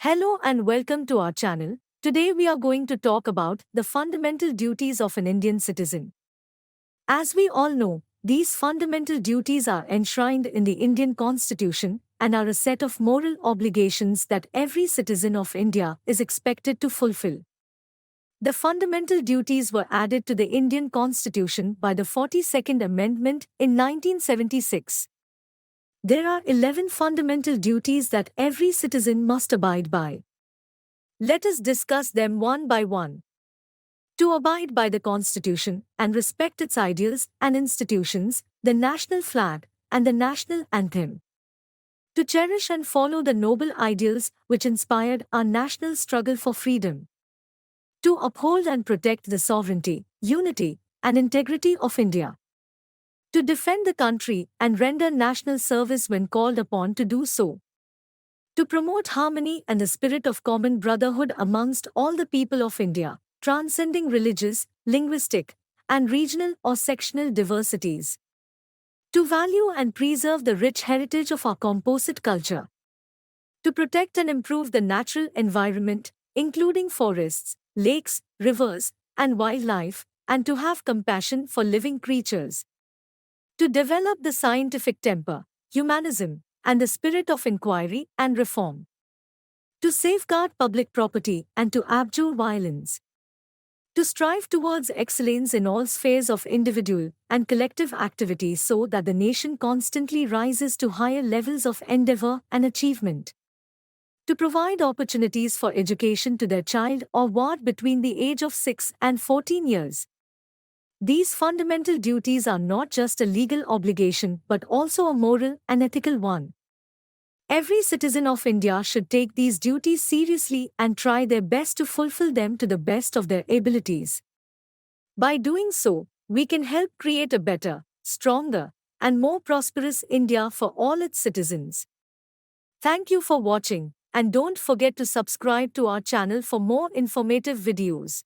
Hello and welcome to our channel. Today we are going to talk about the fundamental duties of an Indian citizen. As we all know, these fundamental duties are enshrined in the Indian Constitution and are a set of moral obligations that every citizen of India is expected to fulfill. The fundamental duties were added to the Indian Constitution by the 42nd Amendment in 1976. There are 11 fundamental duties that every citizen must abide by. Let us discuss them one by one. To abide by the Constitution and respect its ideals and institutions, the national flag, and the national anthem. To cherish and follow the noble ideals which inspired our national struggle for freedom. To uphold and protect the sovereignty, unity, and integrity of India. To defend the country and render national service when called upon to do so. To promote harmony and the spirit of common brotherhood amongst all the people of India, transcending religious, linguistic, and regional or sectional diversities. To value and preserve the rich heritage of our composite culture. To protect and improve the natural environment, including forests, lakes, rivers, and wildlife, and to have compassion for living creatures. To develop the scientific temper, humanism, and the spirit of inquiry and reform. To safeguard public property and to abjure violence. To strive towards excellence in all spheres of individual and collective activity so that the nation constantly rises to higher levels of endeavor and achievement. To provide opportunities for education to their child or ward between the age of 6 and 14 years. These fundamental duties are not just a legal obligation but also a moral and ethical one. Every citizen of India should take these duties seriously and try their best to fulfill them to the best of their abilities. By doing so, we can help create a better, stronger, and more prosperous India for all its citizens. Thank you for watching, and don't forget to subscribe to our channel for more informative videos.